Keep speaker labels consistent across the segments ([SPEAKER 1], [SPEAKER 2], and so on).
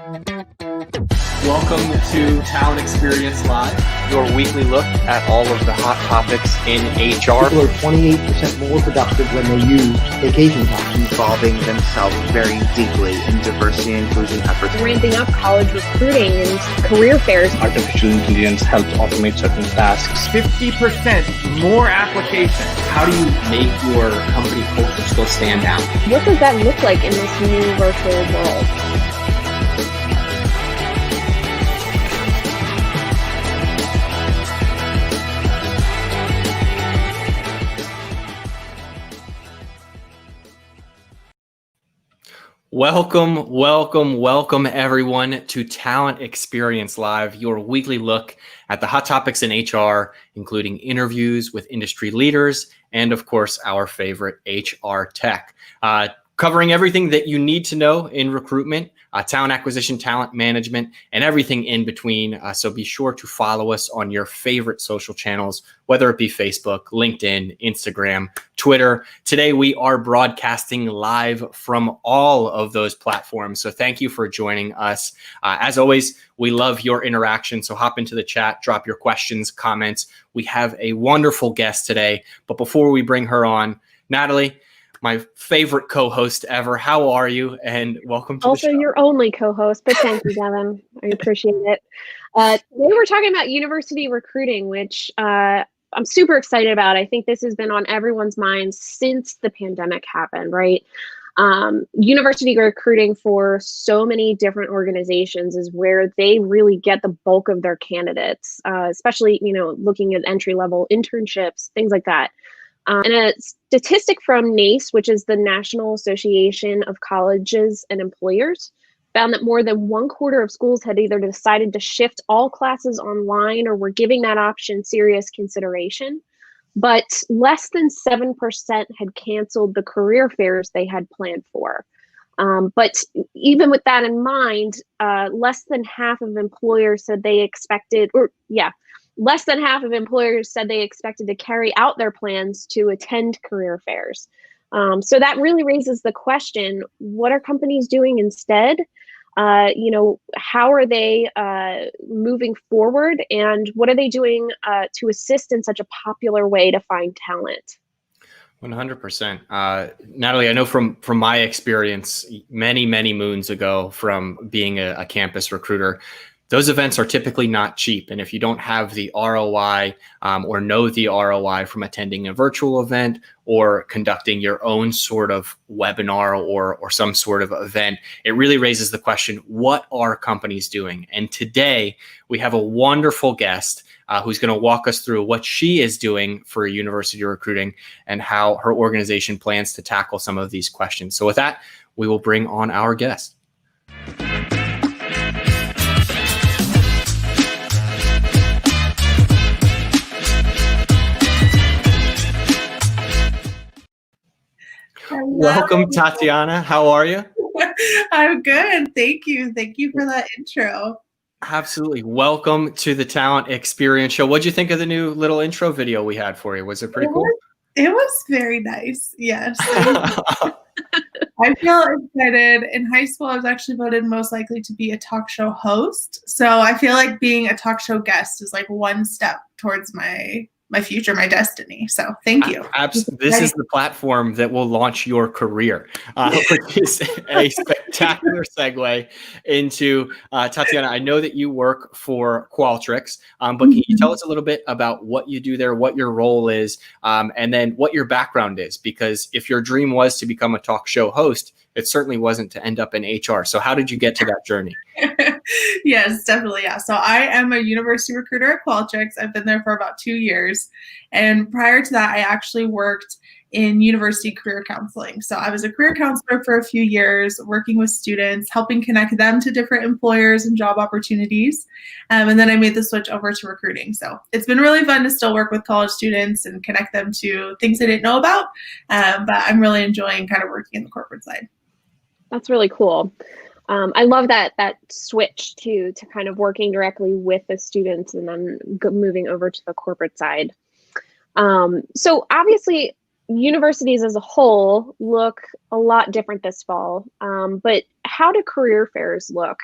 [SPEAKER 1] Welcome to Talent Experience Live, your weekly look at all of the hot topics in HR.
[SPEAKER 2] People are 28% more productive when they use vacation time.
[SPEAKER 3] Involving themselves very deeply in diversity and inclusion efforts.
[SPEAKER 4] Ramping up college recruiting and career fairs.
[SPEAKER 5] Artificial intelligence helped automate certain tasks.
[SPEAKER 1] 50% more applications. How do you make your company culture still stand out?
[SPEAKER 4] What does that look like in this new virtual world?
[SPEAKER 1] Welcome everyone to Talent Experience Live, your weekly look at the hot topics in HR, including interviews with industry leaders and, of course, our favorite HR tech. Covering everything that you need to know in recruitment, talent acquisition, talent management, and everything in between. So be sure to follow us on your favorite social channels, whether it be Facebook, LinkedIn, Instagram, Twitter. Today, we are broadcasting live from all of those platforms. So thank you for joining us. As always, we love your interaction. So hop into the chat, drop your questions, comments. We have a wonderful guest today. But before we bring her on, Natalie, my favorite co-host ever. How are you? And welcome to
[SPEAKER 4] also
[SPEAKER 1] the show.
[SPEAKER 4] Your only co-host, but thank you, Devin. I appreciate it. Today we're talking about university recruiting, which I'm super excited about. I think this has been on everyone's minds since the pandemic happened, right? University recruiting for so many different organizations is where they really get the bulk of their candidates, especially, looking at entry-level internships, things like that. And a statistic from NACE, which is the National Association of Colleges and Employers, found that more than 1/4 of schools had either decided to shift all classes online or were giving that option serious consideration. But less than 7% had canceled the career fairs they had planned for. But even with that in mind, less than half of employers said they expected, less than half of employers said they expected to carry out their plans to attend career fairs. So that really raises the question, what are companies doing instead? How are they moving forward? And what are they doing to assist in such a popular way to find talent?
[SPEAKER 1] 100%. Natalie, I know from my experience many moons ago from being a campus recruiter, those events are typically not cheap. And if you don't have the ROI or know the ROI from attending a virtual event or conducting your own sort of webinar or some sort of event, it really raises the question, what are companies doing? And today we have a wonderful guest who's going to walk us through what she is doing for university recruiting and how her organization plans to tackle some of these questions. So with that, we will bring on our guest.
[SPEAKER 6] Hello.
[SPEAKER 1] Welcome, Tatiana. How are you?
[SPEAKER 6] I'm good. Thank you. Thank you for that intro.
[SPEAKER 1] Absolutely. Welcome to the Talent Experience Show. What'd you think of the new little intro video we had for you? Was it pretty cool?
[SPEAKER 6] It was very nice. Yes. I feel excited. In high school, I was actually voted most likely to be a talk show host. So I feel like being a talk show guest is like one step towards my future, my destiny. So thank you.
[SPEAKER 1] This is the platform that will launch your career, which is a spectacular segue into Tatiana. I know that you work for Qualtrics, but can you tell us a little bit about what you do there, what your role is, and then what your background is? Because if your dream was to become a talk show host, it certainly wasn't to end up in HR. So how did you get to that journey?
[SPEAKER 6] Yes, definitely. Yeah. So I am a university recruiter at Qualtrics. I've been there for about 2 years. And prior to that, I actually worked in university career counseling. So I was a career counselor for a few years, working with students, helping connect them to different employers and job opportunities. And then I made the switch over to recruiting. So it's been really fun to still work with college students and connect them to things they didn't know about. But I'm really enjoying kind of working in the corporate side.
[SPEAKER 4] That's really cool. I love that switch to kind of working directly with the students and then moving over to the corporate side. So obviously, universities as a whole look a lot different this fall. But how do career fairs look?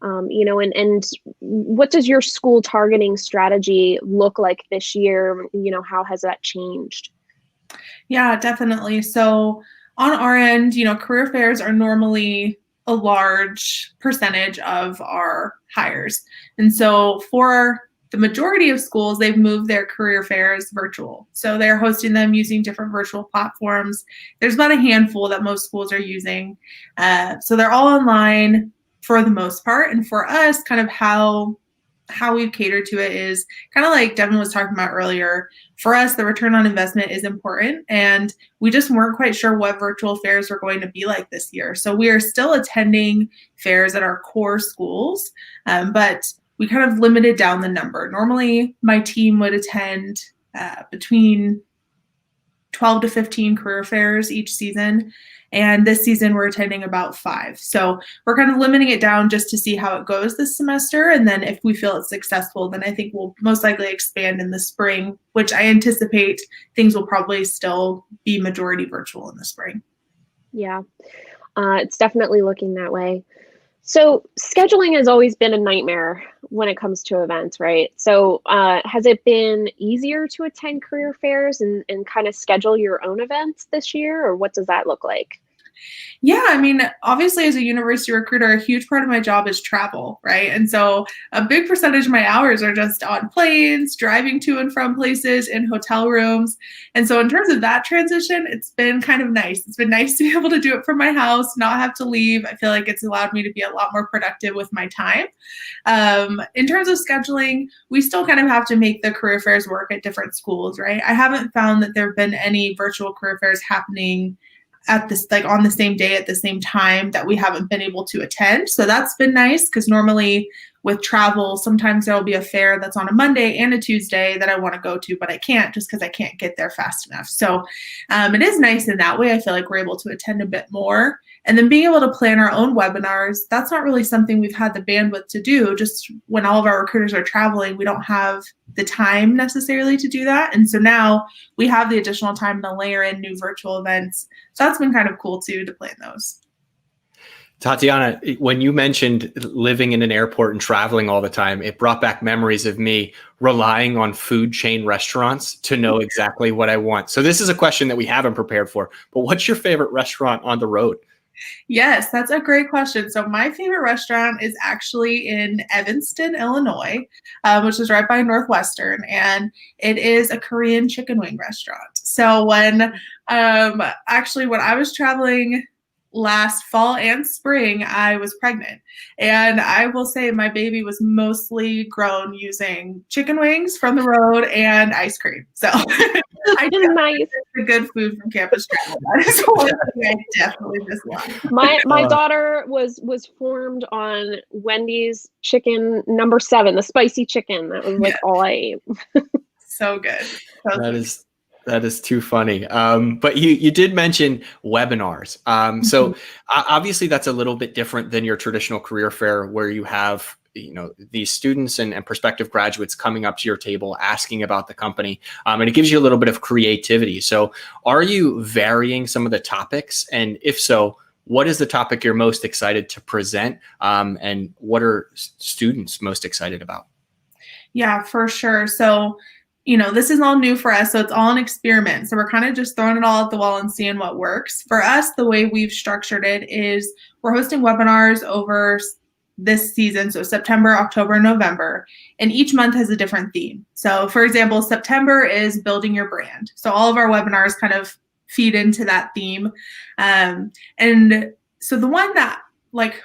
[SPEAKER 4] And what does your school targeting strategy look like this year? How has that changed?
[SPEAKER 6] Yeah, definitely. So on our end, career fairs are normally a large percentage of our hires. And so for the majority of schools, they've moved their career fairs virtual. So they're hosting them using different virtual platforms. There's about a handful that most schools are using. So they're all online for the most part. And for us, kind of how we've catered to it is kind of like Devin was talking about earlier. For us, the return on investment is important, and we just weren't quite sure what virtual fairs were going to be like this year. So we are still attending fairs at our core schools, but we kind of limited down the number. Normally, my team would attend between 12 to 15 career fairs each season. And this season, we're attending about 5. So we're kind of limiting it down just to see how it goes this semester. And then if we feel it's successful, then I think we'll most likely expand in the spring, which I anticipate things will probably still be majority virtual in the spring.
[SPEAKER 4] Yeah, it's definitely looking that way. So scheduling has always been a nightmare when it comes to events, right? So has it been easier to attend career fairs and kind of schedule your own events this year, or what does that look like?
[SPEAKER 6] Yeah, I mean, obviously as a university recruiter, a huge part of my job is travel, right? And so a big percentage of my hours are just on planes, driving to and from places, in hotel rooms. And so in terms of that transition, it's been kind of nice. It's been nice to be able to do it from my house, not have to leave. I feel like it's allowed me to be a lot more productive with my time. In terms of scheduling, we still kind of have to make the career fairs work at different schools, right? I haven't found that there have been any virtual career fairs happening at this, like on the same day at the same time, that we haven't been able to attend. So that's been nice, because normally with travel, sometimes there'll be a fair that's on a Monday and a Tuesday that I want to go to, but I can't just because I can't get there fast enough. So it is nice in that way. I feel like we're able to attend a bit more. And then being able to plan our own webinars, that's not really something we've had the bandwidth to do. Just when all of our recruiters are traveling, we don't have the time necessarily to do that. And so now we have the additional time to layer in new virtual events. So that's been kind of cool too, to plan those.
[SPEAKER 1] Tatiana, when you mentioned living in an airport and traveling all the time, it brought back memories of me relying on food chain restaurants to know exactly what I want. So this is a question that we haven't prepared for, but what's your favorite restaurant on the road?
[SPEAKER 6] Yes, that's a great question. So my favorite restaurant is actually in Evanston, Illinois, which is right by Northwestern, and it is a Korean chicken wing restaurant. So when I was traveling last fall and spring, I was pregnant, and I will say my baby was mostly grown using chicken wings from the road and ice cream. So I
[SPEAKER 4] Nice.
[SPEAKER 6] the good food from campus travel. That is one thing I definitely dislike.
[SPEAKER 4] My daughter was formed on Wendy's chicken number 7, the spicy chicken. That was like all I ate.
[SPEAKER 6] So good.
[SPEAKER 1] That is too funny. But you did mention webinars. So obviously that's a little bit different than your traditional career fair, where you have these students and prospective graduates coming up to your table asking about the company, and it gives you a little bit of creativity. So are you varying some of the topics? And if so, what is the topic you're most excited to present? And what are students most excited about?
[SPEAKER 6] Yeah, for sure. So this is all new for us, so it's all an experiment. So we're kind of just throwing it all at the wall and seeing what works. For us, the way we've structured it is we're hosting webinars over this season, so September, October, November, and each month has a different theme. So for example, September is building your brand. So all of our webinars kind of feed into that theme. And so the one that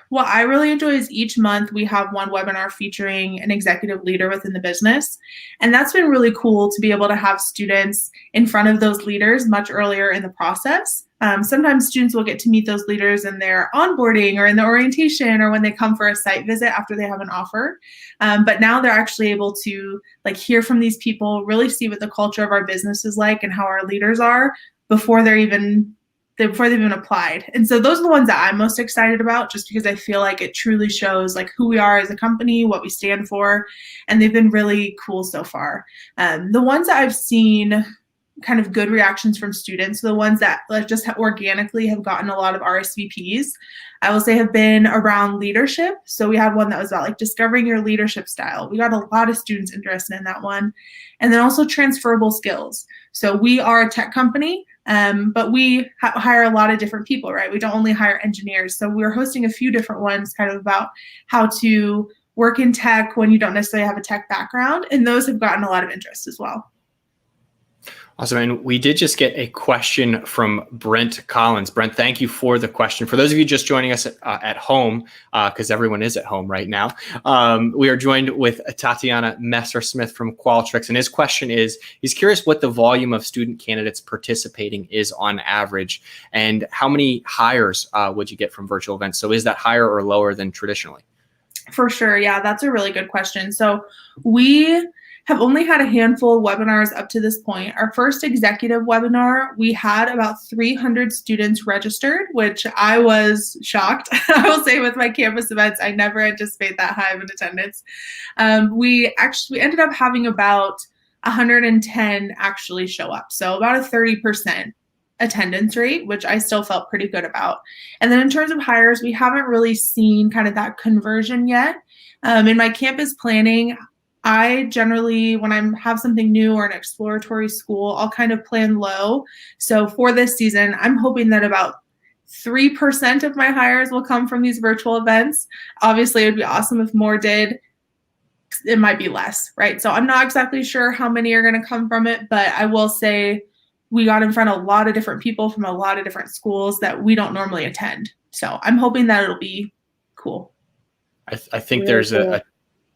[SPEAKER 6] what I really enjoy is each month we have one webinar featuring an executive leader within the business. And that's been really cool to be able to have students in front of those leaders much earlier in the process. Sometimes students will get to meet those leaders in their onboarding or in the orientation or when they come for a site visit after they have an offer. But now they're actually able to hear from these people, really see what the culture of our business is like and how our leaders are before they've even applied. And so those are the ones that I'm most excited about, just because I feel like it truly shows who we are as a company, what we stand for, and they've been really cool so far. The ones that I've seen kind of good reactions from students. The ones that just organically have gotten a lot of RSVPs, I will say, have been around leadership. So we had one that was about like discovering your leadership style. We got a lot of students interested in that one. And then also transferable skills. So we are a tech company, but we hire a lot of different people, right? We don't only hire engineers. So we're hosting a few different ones kind of about how to work in tech when you don't necessarily have a tech background. And those have gotten a lot of interest as well.
[SPEAKER 1] Awesome. And we did just get a question from Brent Collins. Brent, thank you for the question. For those of you just joining us at home, because everyone is at home right now, we are joined with Tatiana Messersmith from Qualtrics. And his question is, he's curious what the volume of student candidates participating is on average, and how many hires would you get from virtual events? So is that higher or lower than traditionally?
[SPEAKER 6] For sure. Yeah, that's a really good question. So we have only had a handful of webinars up to this point. Our first executive webinar, we had about 300 students registered, which I was shocked. I will say, with my campus events, I never anticipate that high of an attendance. We ended up having about 110 actually show up. So about a 30% attendance rate, which I still felt pretty good about. And then in terms of hires, we haven't really seen kind of that conversion yet. In my campus planning, I generally, when I have something new or an exploratory school, I'll kind of plan low. So for this season, I'm hoping that about 3% of my hires will come from these virtual events. Obviously, it would be awesome if more did. It might be less, right? So I'm not exactly sure how many are going to come from it, but I will say we got in front of a lot of different people from a lot of different schools that we don't normally attend. So I'm hoping that it'll be cool.
[SPEAKER 1] I think there's a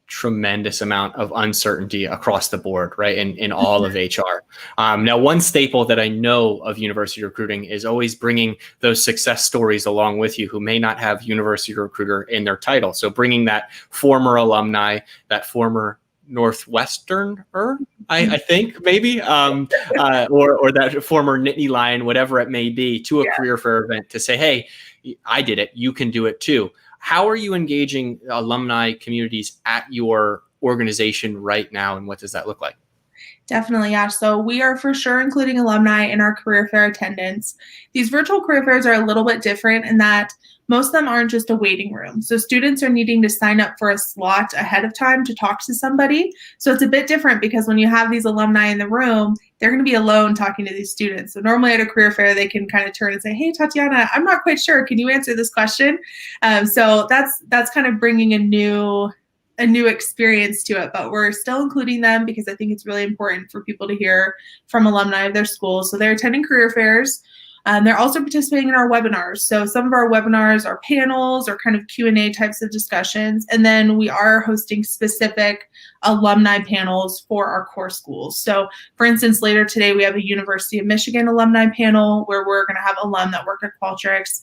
[SPEAKER 1] tremendous amount of uncertainty across the board, right? In all of HR. Now, one staple that I know of university recruiting is always bringing those success stories along with you who may not have university recruiter in their title. So bringing that former alumni, that former Northwesterner, I think maybe, or that former Nittany Lion, whatever it may be, to a career fair event to say, hey, I did it, you can do it too. How are you engaging alumni communities at your organization right now, and what does that look like?
[SPEAKER 6] Definitely, yeah. So we are for sure including alumni in our career fair attendance. These virtual career fairs are a little bit different in that most of them aren't just a waiting room. So students are needing to sign up for a slot ahead of time to talk to somebody. So it's a bit different because when you have these alumni in the room, they're going to be alone talking to these students. So normally at a career fair, they can kind of turn and say, hey, Tatiana, I'm not quite sure. Can you answer this question? So that's kind of bringing a new experience to it, but we're still including them because I think it's really important for people to hear from alumni of their schools. So they're attending career fairs. They're also participating in our webinars. So some of our webinars are panels or kind of Q&A types of discussions. And then we are hosting specific alumni panels for our core schools. So for instance, later today, we have a University of Michigan alumni panel where we're going to have alum that work at Qualtrics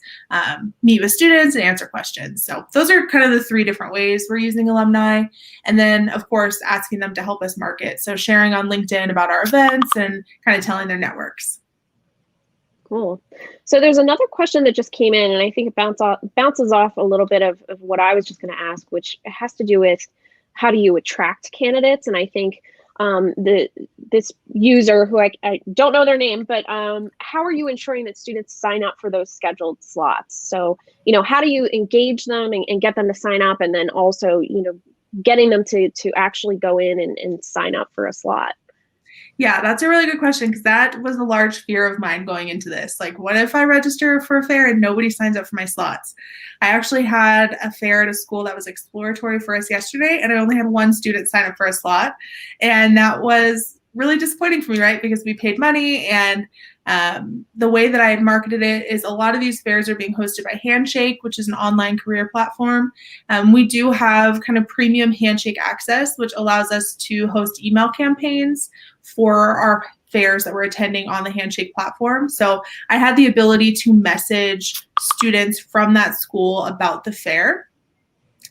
[SPEAKER 6] meet with students and answer questions. So those are kind of the three different ways we're using alumni. And then, of course, asking them to help us market. So sharing on LinkedIn about our events and kind of telling their networks.
[SPEAKER 4] Cool. So there's another question that just came in, and I think it bounces off a little bit of what I was just going to ask, which has to do with how do you attract candidates? And I think this user, who I don't know their name, but how are you ensuring that students sign up for those scheduled slots? So, how do you engage them and get them to sign up, and then also, getting them to actually go in and sign up for a slot?
[SPEAKER 6] Yeah, that's a really good question, because that was a large fear of mine going into this. Like, what if I register for a fair and nobody signs up for my slots? I actually had a fair at a school that was exploratory for us yesterday, and I only had one student sign up for a slot. And that was really disappointing for me, right? Because we paid money, and the way that I had marketed it is a lot of these fairs are being hosted by Handshake, which is an online career platform. We do have kind of premium Handshake access, which allows us to host email campaigns for our fairs that we're attending on the Handshake platform. So I had the ability to message students from that school about the fair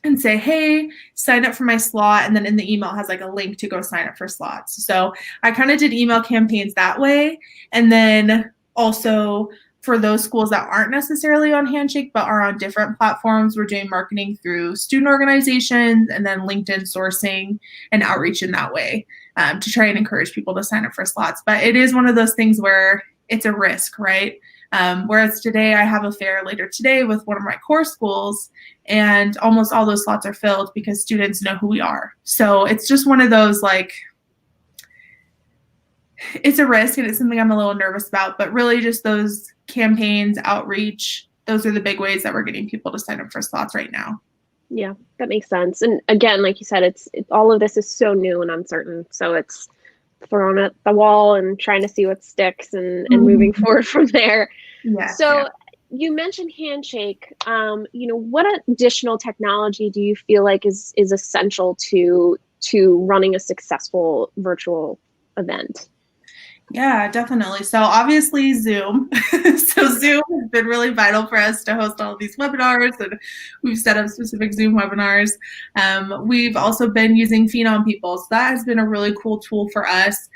[SPEAKER 6] and say, hey, sign up for my slot. And then in the email has like a link to go sign up for slots. So I kind of did email campaigns that way. And then also for those schools that aren't necessarily on Handshake but are on different platforms, we're doing marketing through student organizations and then LinkedIn sourcing and outreach in that way to try and encourage people to sign up for slots. But it is one of those things where it's a risk, right? Whereas today I have a fair later today with one of my core schools, and almost all those slots are filled because students know who we are. So it's just one of those, like, it's a risk and it's something I'm a little nervous about, but really just those campaigns, outreach, those are the big ways that we're getting people to sign up for slots right now.
[SPEAKER 4] Yeah, that makes sense. And again, like you said, it's all of this is so new and uncertain. So it's thrown at the wall and trying to see what sticks and moving forward from there.
[SPEAKER 6] Yeah.
[SPEAKER 4] So you mentioned Handshake. What additional technology do you feel like is essential to running a successful virtual event?
[SPEAKER 6] Yeah, definitely. So obviously Zoom. So Zoom has been really vital for us to host all of these webinars, and we've set up specific Zoom webinars. We've also been using Phenom People. So that has been a really cool tool for us.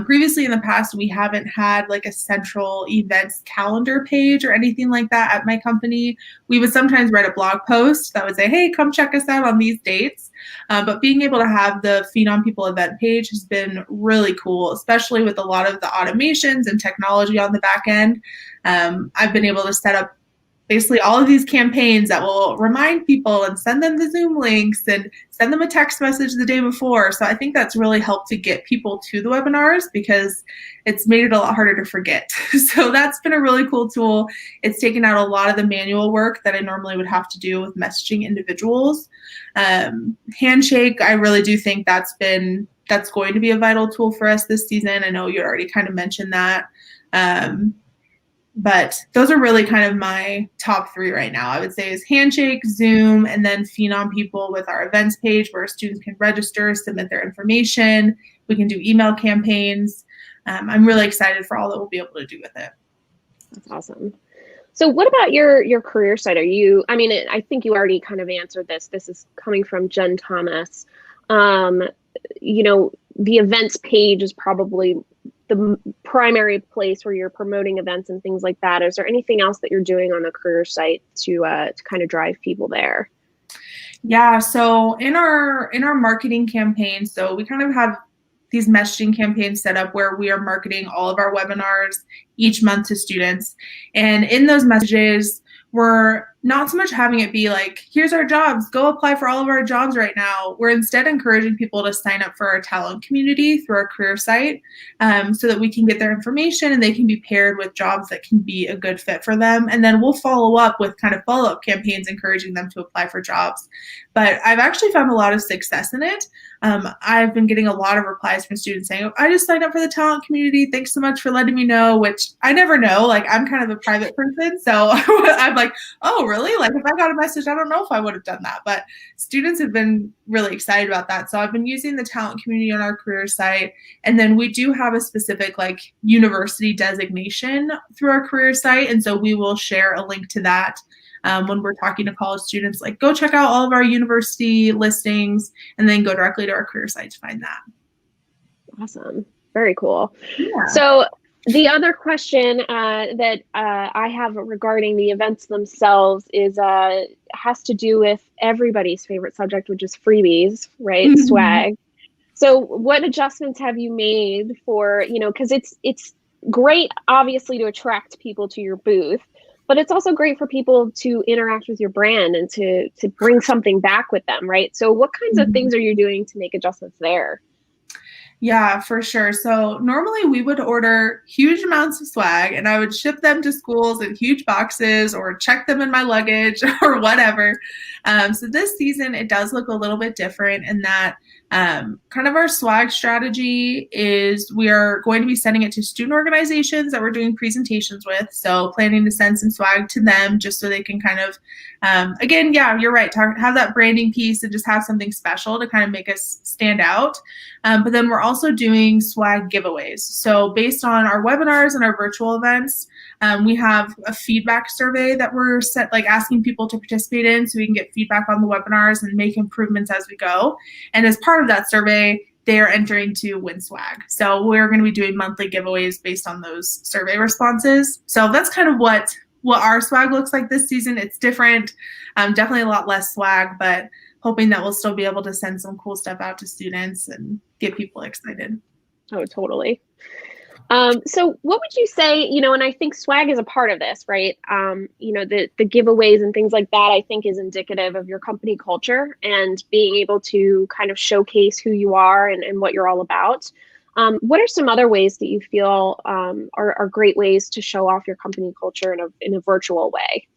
[SPEAKER 6] Previously in the past, we haven't had like a central events calendar page or anything like that at my company. We would sometimes write a blog post that would say, hey, come check us out on these dates. But being able to have the Phenom People event page has been really cool, especially with a lot of the automations and technology on the back end. I've been able to set up basically all of these campaigns that will remind people and send them the Zoom links and send them a text message the day before. So I think that's really helped to get people to the webinars because it's made it a lot harder to forget. So that's been a really cool tool. It's taken out a lot of the manual work that I normally would have to do with messaging individuals. Handshake, I really do think that's going to be a vital tool for us this season. I know you already kind of mentioned that. But those are really kind of my top three right now. I would say is Handshake, Zoom, and then Phenom People with our events page where students can register, submit their information. We can do email campaigns. I'm really excited for all that we'll be able to do with it.
[SPEAKER 4] That's awesome. So what about your career site? I think you already kind of answered this. This is coming from Jen Thomas. The events page is probably the primary place where you're promoting events and things like that. Is there anything else that you're doing on the career site to kind of drive people there?
[SPEAKER 6] Yeah, so in our marketing campaign, so we kind of have these messaging campaigns set up where we are marketing all of our webinars each month to students. And in those messages, we're not so much having it be like, here's our jobs, go apply for all of our jobs right now. We're instead encouraging people to sign up for our talent community through our career site so that we can get their information and they can be paired with jobs that can be a good fit for them. And then we'll follow up with kind of follow-up campaigns encouraging them to apply for jobs. But I've actually found a lot of success in it. I've been getting a lot of replies from students saying, I just signed up for the talent community. Thanks so much for letting me know, which I never know. Like, I'm kind of a private person. So I'm like, oh, really? Like, if I got a message, I don't know if I would have done that. But students have been really excited about that. So I've been using the talent community on our career site. And then we do have a specific like university designation through our career site. And so we will share a link to that when we're talking to college students, like go check out all of our university listings and then go directly to our career site to find that.
[SPEAKER 4] Awesome. Very cool.
[SPEAKER 6] Yeah.
[SPEAKER 4] So the other question that I have regarding the events themselves is has to do with everybody's favorite subject, which is freebies, right? Mm-hmm. Swag. So what adjustments have you made for, because it's great, obviously, to attract people to your booth, but it's also great for people to interact with your brand and to bring something back with them, right? So what kinds of things are you doing to make adjustments there?
[SPEAKER 6] Yeah, for sure. So normally we would order huge amounts of swag and I would ship them to schools in huge boxes or check them in my luggage or whatever. So this season, it does look a little bit different in that kind of our swag strategy is we are going to be sending it to student organizations that we're doing presentations with. So planning to send some swag to them just so they can kind of, again, yeah, you're right, have that branding piece and just have something special to kind of make us stand out. But then we're also doing swag giveaways. So based on our webinars and our virtual events, we have a feedback survey that we're asking people to participate in so we can get feedback on the webinars and make improvements as we go. And as part of that survey, they're entering to win swag. So we're going to be doing monthly giveaways based on those survey responses. So that's kind of what our swag looks like this season. It's different, definitely a lot less swag, but hoping that we'll still be able to send some cool stuff out to students and get people excited.
[SPEAKER 4] Oh, totally. So what would you say, and I think swag is a part of this, right? The giveaways and things like that, I think is indicative of your company culture and being able to kind of showcase who you are and what you're all about. What are some other ways that you feel are great ways to show off your company culture in a virtual way?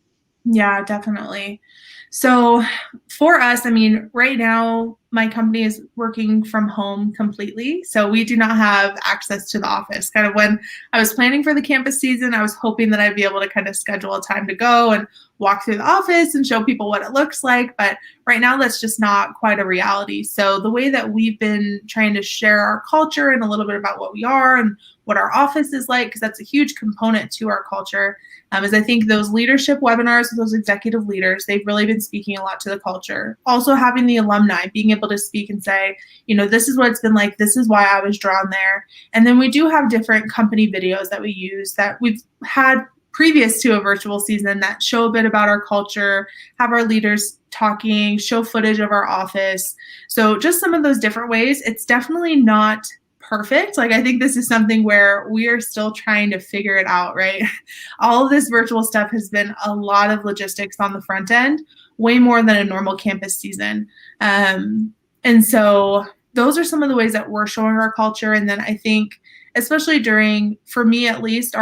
[SPEAKER 6] Yeah, definitely. So for us, I mean, right now, my company is working from home completely. So we do not have access to the office. Kind of when I was planning for the campus season, I was hoping that I'd be able to kind of schedule a time to go and walk through the office and show people what it looks like. But right now, that's just not quite a reality. So the way that we've been trying to share our culture and a little bit about what we are and what our office is like, because that's a huge component to our culture, is I think those leadership webinars with those executive leaders, they've really been speaking a lot to the culture. Also having the alumni being able to speak and say, this is what it's been like. This is why I was drawn there. And then we do have different company videos that we use that we've had previous to a virtual season that show a bit about our culture, have our leaders talking, show footage of our office. So just some of those different ways. It's definitely not perfect. Like, I think this is something where we are still trying to figure it out, right? All of this virtual stuff has been a lot of logistics on the front end, way more than a normal campus season. And so those are some of the ways that we're showing our culture. And then I think, especially for me at least,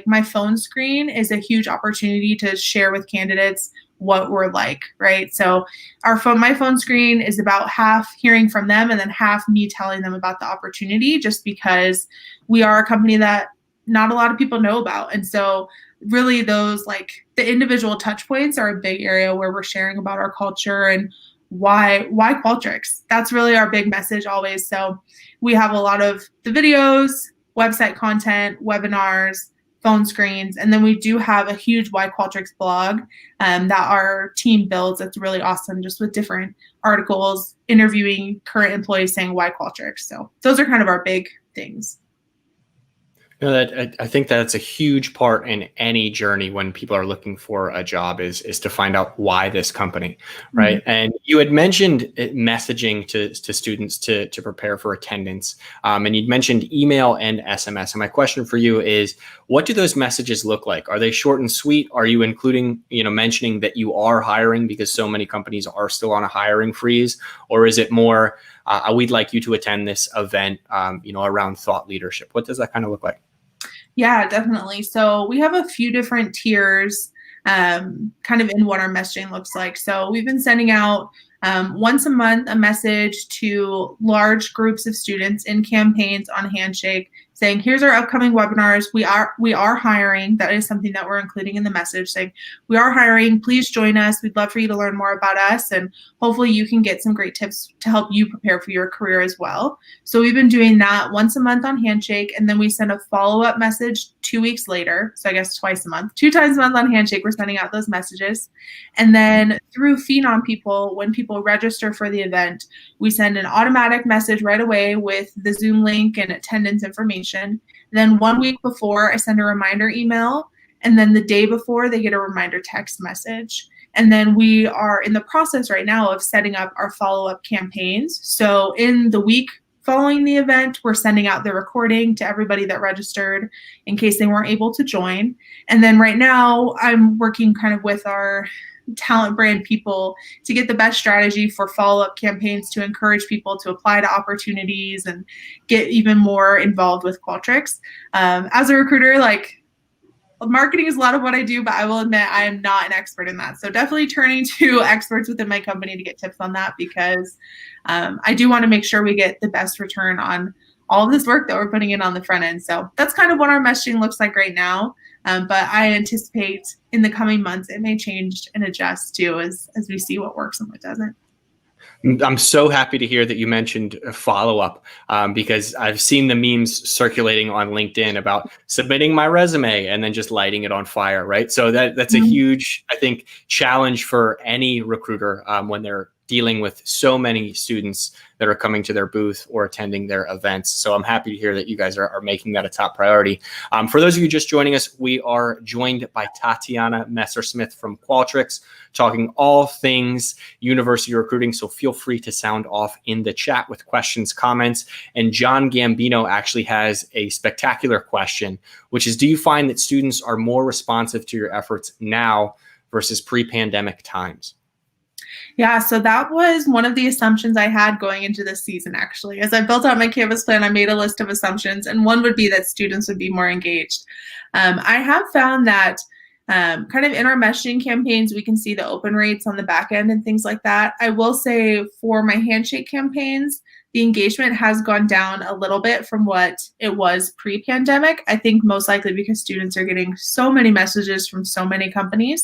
[SPEAKER 6] my phone screen is a huge opportunity to share with candidates what we're like, right? So my phone screen is about half hearing from them and then half me telling them about the opportunity, just because we are a company that not a lot of people know about. And so really those, the individual touch points are a big area where we're sharing about our culture and why Qualtrics. That's really our big message always. So we have a lot of the videos, website content, webinars, phone screens, and then we do have a huge Why Qualtrics blog that our team builds. That's really awesome, just with different articles interviewing current employees saying why Qualtrics. So those are kind of our big things.
[SPEAKER 1] I think that's a huge part in any journey when people are looking for a job is to find out why this company, right? Mm-hmm. And you had mentioned messaging to students to prepare for attendance, and you'd mentioned email and SMS. And my question for you is, what do those messages look like? Are they short and sweet? Are you including, mentioning that you are hiring because so many companies are still on a hiring freeze? Or is it more, we'd like you to attend this event, around thought leadership? What does that kind of look like?
[SPEAKER 6] Yeah, definitely. So we have a few different tiers kind of in what our messaging looks like. So we've been sending out once a month a message to large groups of students in campaigns on Handshake saying, here's our upcoming webinars. We are hiring. That is something that we're including in the message, saying we are hiring. Please join us. We'd love for you to learn more about us. And hopefully you can get some great tips to help you prepare for your career as well. So we've been doing that once a month on Handshake. And then we send a follow-up message 2 weeks later. So I guess twice a month, 2 times a month on Handshake, we're sending out those messages. And then through Phenom people, when people register for the event, we send an automatic message right away with the Zoom link and attendance information. Then 1 week before, I send a reminder email. And then the day before, they get a reminder text message. And then we are in the process right now of setting up our follow-up campaigns. So in the week following the event, we're sending out the recording to everybody that registered in case they weren't able to join. And then right now, I'm working kind of with our talent brand people to get the best strategy for follow-up campaigns to encourage people to apply to opportunities and get even more involved with Qualtrics. As a recruiter, marketing is a lot of what I do, but I will admit I am not an expert in that. So definitely turning to experts within my company to get tips on that, because I do want to make sure we get the best return on all of this work that we're putting in on the front end. So that's kind of what our messaging looks like right now. But I anticipate in the coming months, it may change and adjust too as we see what works and what doesn't.
[SPEAKER 1] I'm so happy to hear that you mentioned follow-up because I've seen the memes circulating on LinkedIn about submitting my resume and then just lighting it on fire, right? So that's a huge, I think, challenge for any recruiter when they're dealing with so many students that are coming to their booth or attending their events. So I'm happy to hear that you guys are making that a top priority. For those of you just joining us, we are joined by Tatiana Messersmith from Qualtrics, talking all things university recruiting. So feel free to sound off in the chat with questions, comments. And John Gambino actually has a spectacular question, which is, do you find that students are more responsive to your efforts now versus pre-pandemic times?
[SPEAKER 6] Yeah, so that was one of the assumptions I had going into this season, actually. As I built out my Canvas plan, I made a list of assumptions, and one would be that students would be more engaged. I have found that kind of in our messaging campaigns, we can see the open rates on the back end and things like that. I will say for my handshake campaigns, the engagement has gone down a little bit from what it was pre-pandemic. I think most likely because students are getting so many messages from so many companies.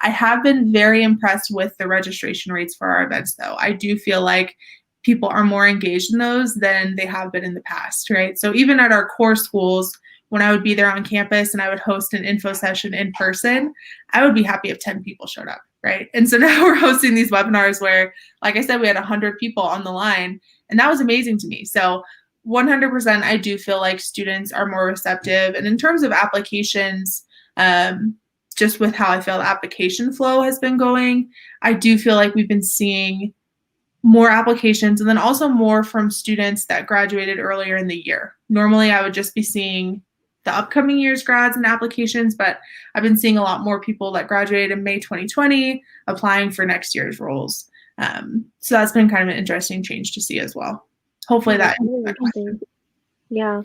[SPEAKER 6] I have been very impressed with the registration rates for our events, though. I do feel like people are more engaged in those than they have been in the past, right? So even at our core schools, when I would be there on campus and I would host an info session in person, I would be happy if 10 people showed up, right? And so now we're hosting these webinars where, like I said, we had 100 people on the line, and that was amazing to me. So 100%, I do feel like students are more receptive. And in terms of applications, just with how I feel the application flow has been going, I do feel like we've been seeing more applications, and then also more from students that graduated earlier in the year. Normally, I would just be seeing the upcoming year's grads and applications, but I've been seeing a lot more people that graduated in May 2020 applying for next year's roles. So that's been kind of an interesting change to see as well. Hopefully that.
[SPEAKER 4] Yeah.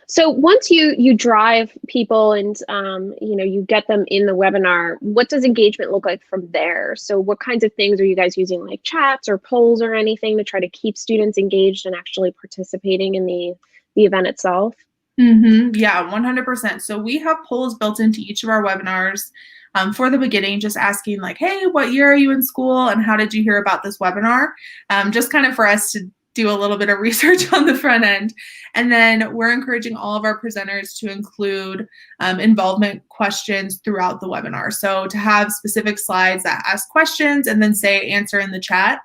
[SPEAKER 4] So once you drive people and you get them in the webinar, what does engagement look like from there? So what kinds of things are you guys using, like chats or polls or anything, to try to keep students engaged and actually participating in the event itself?
[SPEAKER 6] Yeah, 100%. So we have polls built into each of our webinars. For the beginning, just asking like, hey, what year are you in school and how did you hear about this webinar? Just kind of for us to do a little bit of research on the front end. And then we're encouraging all of our presenters to include involvement questions throughout the webinar. So to have specific slides that ask questions and then say answer in the chat.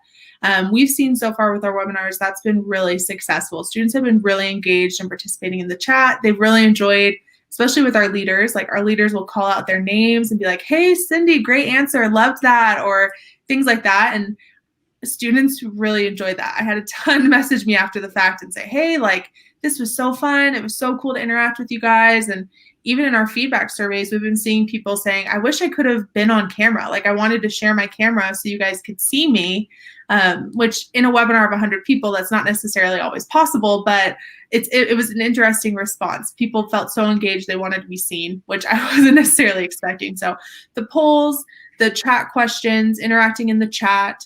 [SPEAKER 6] We've seen so far with our webinars, that's been really successful. Students have been really engaged in participating in the chat. They've really enjoyed, especially with our leaders, like our leaders will call out their names and be like, hey, Cindy, great answer, loved that, or things like that. And students really enjoyed that. I had a ton message me after the fact and say, hey, like, this was so fun. It was so cool to interact with you guys. And even in our feedback surveys, we've been seeing people saying, I wish I could have been on camera. Like, I wanted to share my camera so you guys could see me, which in a webinar of 100 people, that's not necessarily always possible, but it was an interesting response. People felt so engaged, they wanted to be seen, which I wasn't necessarily expecting. So the polls, the chat questions, interacting in the chat,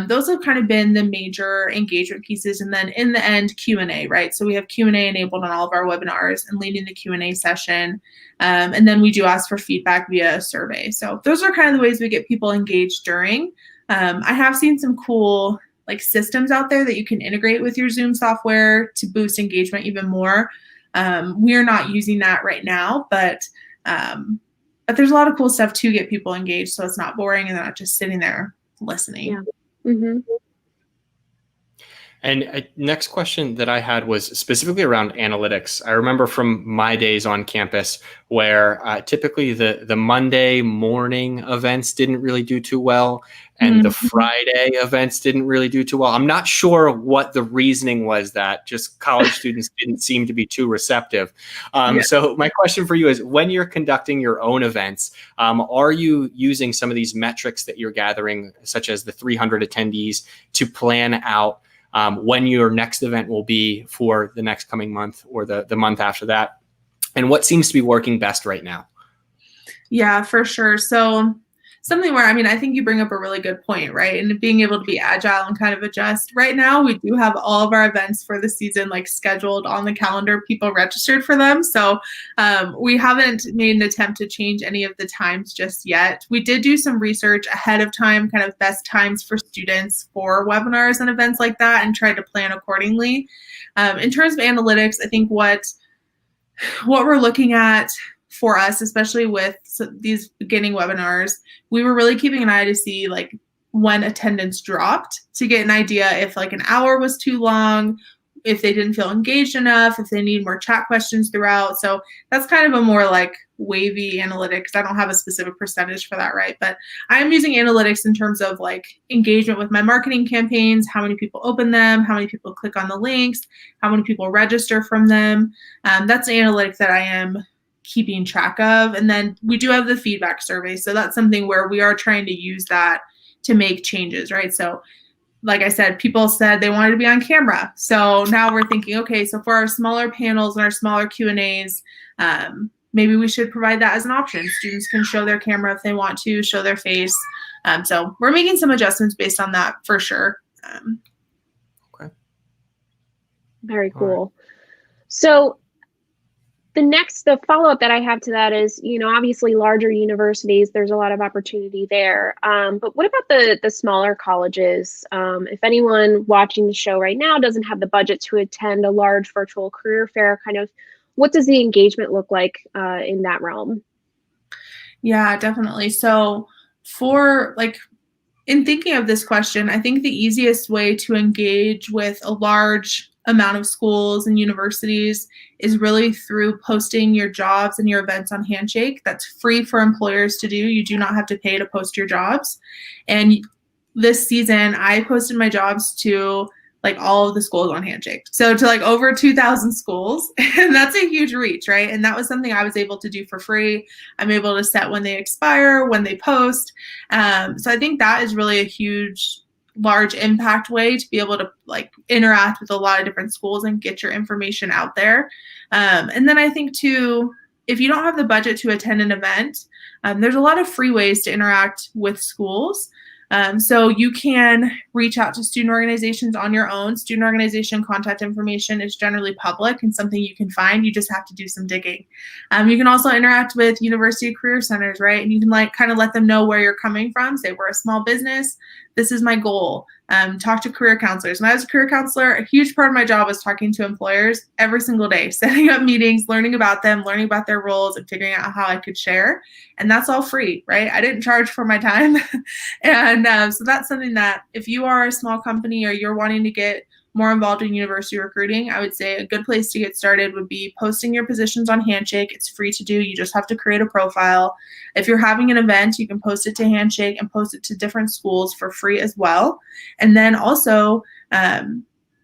[SPEAKER 6] those have kind of been the major engagement pieces. And then in the end, Q&A, right? So we have Q&A enabled on all of our webinars and leading the Q&A session. And then we do ask for feedback via a survey. So those are kind of the ways we get people engaged during. I have seen some cool like systems out there that you can integrate with your Zoom software to boost engagement even more. We're not using that right now, but there's a lot of cool stuff to get people engaged so it's not boring and they're not just sitting there listening.
[SPEAKER 4] Yeah. Mm-hmm.
[SPEAKER 1] And next question that I had was specifically around analytics. I remember from my days on campus where typically the Monday morning events didn't really do too well, and the Friday events didn't really do too well. I'm not sure what the reasoning was that just college students didn't seem to be too receptive. So my question for you is, when you're conducting your own events, are you using some of these metrics that you're gathering, such as the 300 attendees, to plan out when your next event will be for the next coming month or the month after that? And what seems to be working best right now?
[SPEAKER 6] Yeah, for sure. So something where, I think you bring up a really good point, right? And being able to be agile and kind of adjust. Right now, we do have all of our events for the season like scheduled on the calendar, people registered for them. So we haven't made an attempt to change any of the times just yet. We did do some research ahead of time, kind of best times for students for webinars and events like that, and tried to plan accordingly. In terms of analytics, I think what we're looking at for us, especially with these beginning webinars, we were really keeping an eye to see like when attendance dropped to get an idea if like an hour was too long, if they didn't feel engaged enough, if they need more chat questions throughout. So that's kind of a more like wavy analytics. I don't have a specific percentage for that, right? But I'm using analytics in terms of like engagement with my marketing campaigns, how many people open them, how many people click on the links, how many people register from them. That's analytics that I am keeping track of. And then we do have the feedback survey. So that's something where we are trying to use that to make changes, right? So like I said, people said they wanted to be on camera. So now we're thinking, okay, so for our smaller panels and our smaller Q&As, maybe we should provide that as an option. Students can show their camera if they want to, show their face. So we're making some adjustments based on that for sure.
[SPEAKER 1] Okay.
[SPEAKER 4] Very cool. So the follow-up that I have to that is, obviously larger universities, there's a lot of opportunity there. But what about the smaller colleges? If anyone watching the show right now doesn't have the budget to attend a large virtual career fair, kind of what does the engagement look like in that realm?
[SPEAKER 6] Yeah, definitely. So for like, in thinking of this question, I think the easiest way to engage with a large amount of schools and universities is really through posting your jobs and your events on Handshake. That's free for employers to do. You do not have to pay to post your jobs. And this season, I posted my jobs to like all of the schools on Handshake. So to like over 2,000 schools, and that's a huge reach, right? And that was something I was able to do for free. I'm able to set when they expire, when they post. So I think that is really a large impact way to be able to like interact with a lot of different schools and get your information out there. And then I think too, if you don't have the budget to attend an event, there's a lot of free ways to interact with schools. So you can reach out to student organizations on your own. Student organization contact information is generally public and something you can find. You just have to do some digging. You can also interact with university career centers, right? And you can like kind of let them know where you're coming from. Say, we're a small business. This is my goal. Talk to career counselors. When I was a career counselor, a huge part of my job was talking to employers every single day, setting up meetings, learning about them, learning about their roles, and figuring out how I could share. And that's all free, right? I didn't charge for my time. And so that's something that if you are a small company or you're wanting to get more involved in university recruiting, I would say a good place to get started would be posting your positions on Handshake. It's free to do. You just have to create a profile. If you're having an event, you can post it to Handshake and post it to different schools for free as well. And then also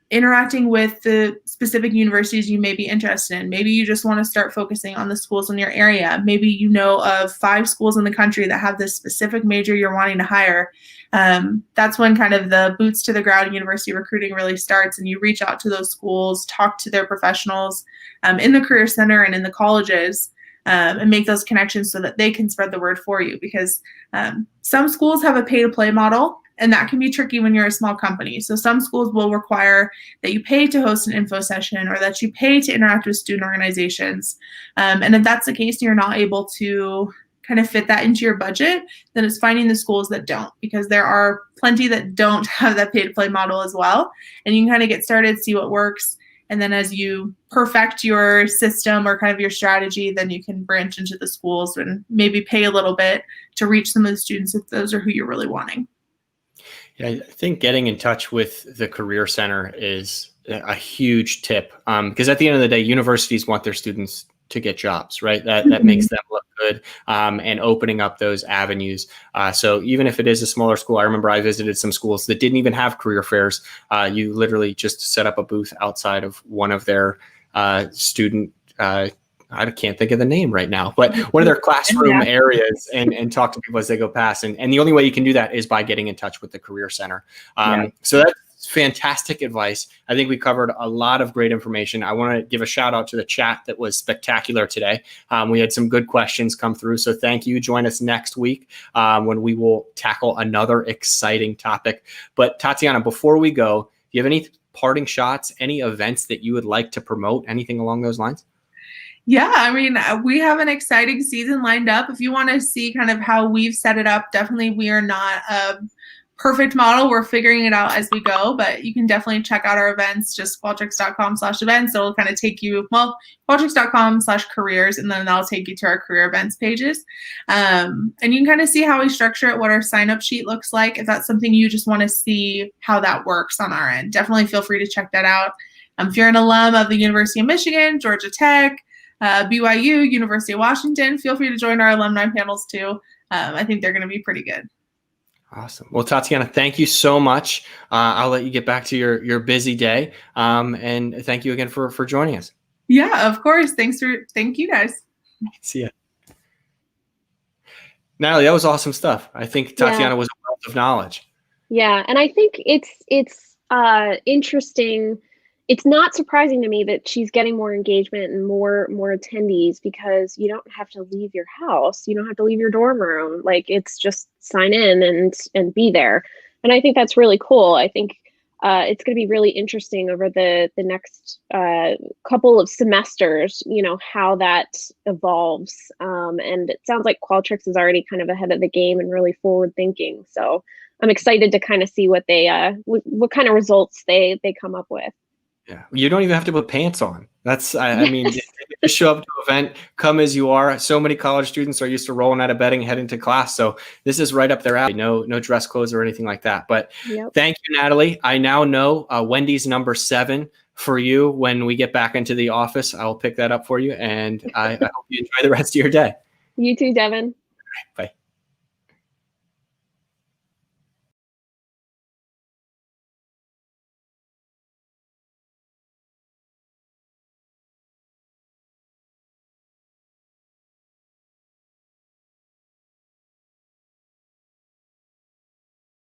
[SPEAKER 6] interacting with the specific universities you may be interested in. Maybe you just want to start focusing on the schools in your area. Maybe you know of 5 schools in the country that have this specific major you're wanting to hire. That's when kind of the boots to the ground university recruiting really starts, and you reach out to those schools, talk to their professionals in the career center and in the colleges, and make those connections so that they can spread the word for you, because some schools have a pay-to-play model, and that can be tricky when you're a small company. So some schools will require that you pay to host an info session or that you pay to interact with student organizations. And if that's the case and you're not able to kind of fit that into your budget, then it's finding the schools that don't, because there are plenty that don't have that pay-to-play model as well. And you can kind of get started, see what works. And then as you perfect your system or kind of your strategy, then you can branch into the schools and maybe pay a little bit to reach some of the students if those are who you're really wanting.
[SPEAKER 1] Yeah, I think getting in touch with the Career Center is a huge tip, because at the end of the day, universities want their students to get jobs, right? That makes them look good, and opening up those avenues. So even if it is a smaller school, I remember I visited some schools that didn't even have career fairs. You literally just set up a booth outside of one of their student I can't think of the name right now, but one of their classroom areas and talk to people as they go past. And the only way you can do that is by getting in touch with the Career Center. So that's fantastic advice. I think we covered a lot of great information. I want to give a shout out to the chat that was spectacular today. We had some good questions come through. So thank you. Join us next week when we will tackle another exciting topic. But Tatiana, before we go, do you have any parting shots, any events that you would like to promote, anything along those lines?
[SPEAKER 6] Yeah, I mean, we have an exciting season lined up. If you want to see kind of how we've set it up, definitely we are not a perfect model. We're figuring it out as we go, but you can definitely check out our events, just qualtrics.com/events. It'll kind of take you, qualtrics.com/careers, and then that'll take you to our career events pages. And you can kind of see how we structure it, what our sign-up sheet looks like. If that's something you just want to see how that works on our end, definitely feel free to check that out. If you're an alum of the University of Michigan, Georgia Tech, BYU, University of Washington, feel free to join our alumni panels too. I think they're going to be pretty good.
[SPEAKER 1] Awesome. Well, Tatiana, thank you so much. I'll let you get back to your busy day. And thank you again for joining us.
[SPEAKER 6] Yeah, of course. Thank you guys.
[SPEAKER 1] See ya. Natalie, that was awesome stuff. I think Tatiana was a wealth of knowledge.
[SPEAKER 4] Yeah, and I think it's interesting. It's not surprising to me that she's getting more engagement and more attendees, because you don't have to leave your house. You don't have to leave your dorm room. Like, it's just sign in and be there. And I think that's really cool. I think it's going to be really interesting over the next couple of semesters, how that evolves. And it sounds like Qualtrics is already kind of ahead of the game and really forward thinking. So I'm excited to kind of see what they what kind of results they come up with.
[SPEAKER 1] Yeah, you don't even have to put pants on. That's, I mean, just show up to an event, come as you are. So many college students are used to rolling out of bed and heading to class. So this is right up their alley. No dress clothes or anything like that. But Thank you, Natalie. I now know Wendy's number 7 for you. When we get back into the office, I'll pick that up for you. And I hope you enjoy the rest of your day.
[SPEAKER 4] You too, Devin.
[SPEAKER 1] Bye.